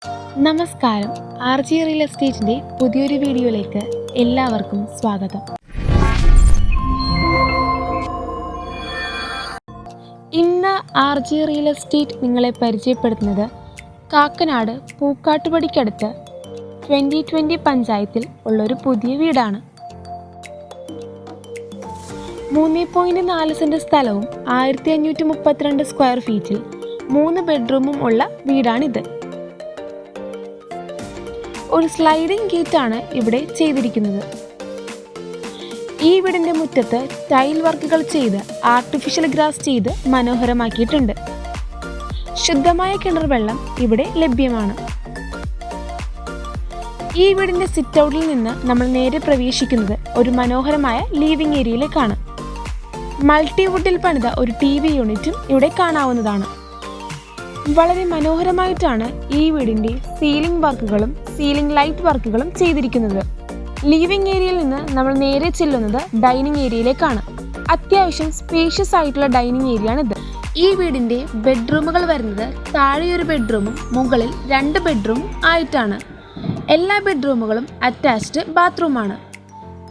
നമസ്കാരം. RG real എസ്റ്റേറ്റിൻ്റെ പുതിയൊരു വീഡിയോയിലേക്ക് എല്ലാവർക്കും സ്വാഗതം. ഇന്ന് RG റിയൽ എസ്റ്റേറ്റ് നിങ്ങളെ പരിചയപ്പെടുത്തുന്നത് കാക്കനാട് പൂക്കാട്ടുപടിക്കടുത്ത് 2020 പഞ്ചായത്തിൽ ഉള്ളൊരു പുതിയ വീടാണ്. 3.4 സെൻറ് സ്ഥലവും 1532 സ്ക്വയർ ഫീറ്റിൽ 3 ബെഡ്റൂമും ഉള്ള വീടാണിത്. ഒരു സ്ലൈഡിംഗ് ഗേറ്റാണ് ഇവിടെ ചെയ്തിരിക്കുന്നത്. ഈ വീടിൻ്റെ മുറ്റത്ത് ടൈൽ വർക്കുകൾ ചെയ്ത് ആർട്ടിഫിഷ്യൽ ഗ്രാസ് ചെയ്ത് മനോഹരമാക്കിയിട്ടുണ്ട്. ശുദ്ധമായ കിണർ വെള്ളം ഇവിടെ ലഭ്യമാണ്. ഈ വീടിൻ്റെ സിറ്റ് ഔട്ടിൽ നിന്ന് നമ്മൾ നേരെ പ്രവേശിക്കുന്നത് ഒരു മനോഹരമായ ലിവിംഗ് ഏരിയയിലേക്കാണ്. മൾട്ടിവുഡിൽ പണിത ഒരു TV യൂണിറ്റും ഇവിടെ കാണാവുന്നതാണ്. വളരെ മനോഹരമായിട്ടാണ് ഈ വീടിൻ്റെ സീലിംഗ് വർക്കുകളും സീലിംഗ് ലൈറ്റ് വർക്കുകളും ചെയ്തിരിക്കുന്നത്. ലിവിംഗ് ഏരിയയിൽ നിന്ന് നമ്മൾ നേരെ ചെല്ലുന്നത് ഡൈനിങ് ഏരിയയിലേക്കാണ്. അത്യാവശ്യം സ്പേഷ്യസ് ആയിട്ടുള്ള ഡൈനിങ് ഏരിയ ആണിത്. ഈ വീടിൻ്റെ ബെഡ്റൂമുകൾ വരുന്നത് താഴെ ഒരു ബെഡ്റൂമും മുകളിൽ 2 ബെഡ്റൂമും ആയിട്ടാണ്. എല്ലാ ബെഡ്റൂമുകളും അറ്റാച്ച്ഡ് ബാത്റൂമാണ്.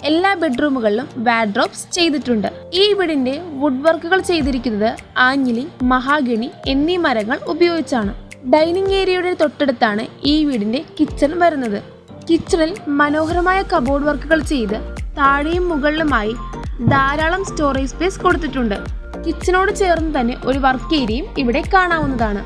എല്ലാ ബെഡ്റൂമുകളിലും വാർഡ്രോബ്സ് ചെയ്തിട്ടുണ്ട്. ഈ വീടിൻ്റെ വുഡ് വർക്കുകൾ ചെയ്തിരിക്കുന്നത് ആഞ്ഞിലി, മഹാഗണി എന്നീ മരങ്ങൾ ഉപയോഗിച്ചാണ്. ഡൈനിങ് ഏരിയയുടെ തൊട്ടടുത്താണ് ഈ വീടിൻ്റെ കിച്ചൺ വരുന്നത്. കിച്ചണിൽ മനോഹരമായ കബോർഡ് വർക്കുകൾ ചെയ്ത് താഴെയും മുകളിലുമായി ധാരാളം സ്റ്റോറേജ് സ്പേസ് കൊടുത്തിട്ടുണ്ട്. കിച്ചണോട് ചേർന്ന് തന്നെ ഒരു വർക്ക് ഏരിയയും ഇവിടെ കാണാവുന്നതാണ്.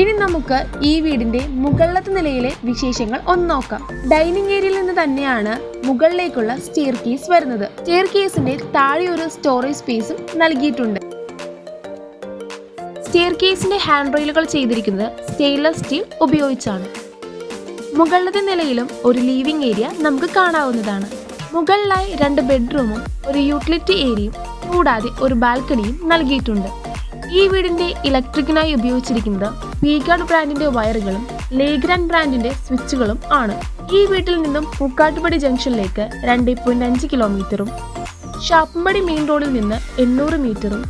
ഇനി നമുക്ക് ഈ വീടിന്റെ മുകളിലത്തെ നിലയിലെ വിശേഷങ്ങൾ ഒന്ന് നോക്കാം. ഡൈനിങ് ഏരിയയിൽ നിന്ന് തന്നെയാണ് മുകളിലേക്കുള്ള സ്റ്റെയർ കേസ് വരുന്നത്. സ്റ്റെയർ കേസിന്റെ താഴെ ഒരു സ്റ്റോറേജ് സ്പേസും നൽകിയിട്ടുണ്ട്. സ്റ്റെയർ കേസിന്റെ ഹാൻഡ് റെയിലുകൾ ചെയ്തിരിക്കുന്നത് സ്റ്റെയിൻലെസ് സ്റ്റീൽ ഉപയോഗിച്ചാണ്. മുകളിലത്തെ നിലയിലും ഒരു ലിവിംഗ് ഏരിയ നമുക്ക് കാണാവുന്നതാണ്. മുകളിലായി 2 ബെഡ്റൂമും ഒരു യൂട്ടിലിറ്റി ഏരിയയും കൂടാതെ ഒരു ബാൽക്കണിയും നൽകിയിട്ടുണ്ട്. ഈ വീടിന്റെ ഇലക്ട്രിക്കിനായി ഉപയോഗിച്ചിരിക്കുന്നത് പീഗാർഡ് ബ്രാൻഡിന്റെ വയറുകളും ലേഗ്രാൻഡ് ബ്രാൻഡിന്റെ സ്വിച്ചുകളും ആണ്. ഈ വീട്ടിൽ നിന്നും പൂക്കാട്ടുപടി ജംഗ്ഷനിലേക്ക് 2.5 കിലോമീറ്ററും ഷാപ്പമ്പടി മെയിൻ റോഡിൽ നിന്ന് 800 മീറ്ററും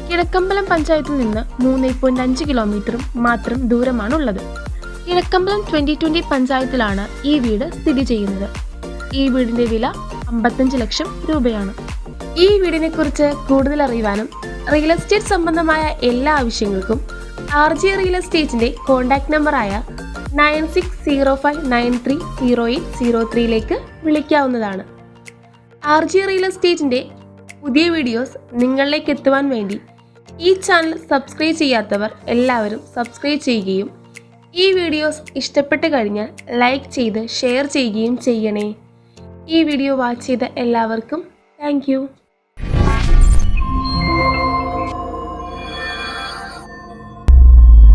കിഴക്കമ്പലം പഞ്ചായത്തിൽ നിന്ന് 3.5 കിലോമീറ്ററും മാത്രം ദൂരമാണുള്ളത്. കിഴക്കമ്പലം 2020 പഞ്ചായത്തിലാണ് ഈ വീട് സ്ഥിതി ചെയ്യുന്നത്. ഈ വീടിന്റെ വില 55 ലക്ഷം രൂപയാണ്. ഈ വീടിനെ കുറിച്ച് കൂടുതൽ അറിയുവാനും റിയൽ എസ്റ്റേറ്റ് സംബന്ധമായ എല്ലാ ആവശ്യങ്ങൾക്കും RG റിയൽ എസ്റ്റേറ്റിന്റെ കോൺടാക്ട് നമ്പറായ 9605930803 വിളിക്കാവുന്നതാണ്. RG റിയൽ എസ്റ്റേറ്റിന്റെ പുതിയ വീഡിയോസ് നിങ്ങളിലേക്ക് എത്തുവാൻ വേണ്ടി ഈ ചാനൽ സബ്സ്ക്രൈബ് ചെയ്യാത്തവർ എല്ലാവരും സബ്സ്ക്രൈബ് ചെയ്യുകയും ഈ വീഡിയോസ് ഇഷ്ടപ്പെട്ട് കഴിഞ്ഞാൽ ലൈക്ക് ചെയ്ത് ഷെയർ ചെയ്യുകയും ചെയ്യണേ. ഈ വീഡിയോ വാച്ച് ചെയ്ത എല്ലാവർക്കും താങ്ക് യു.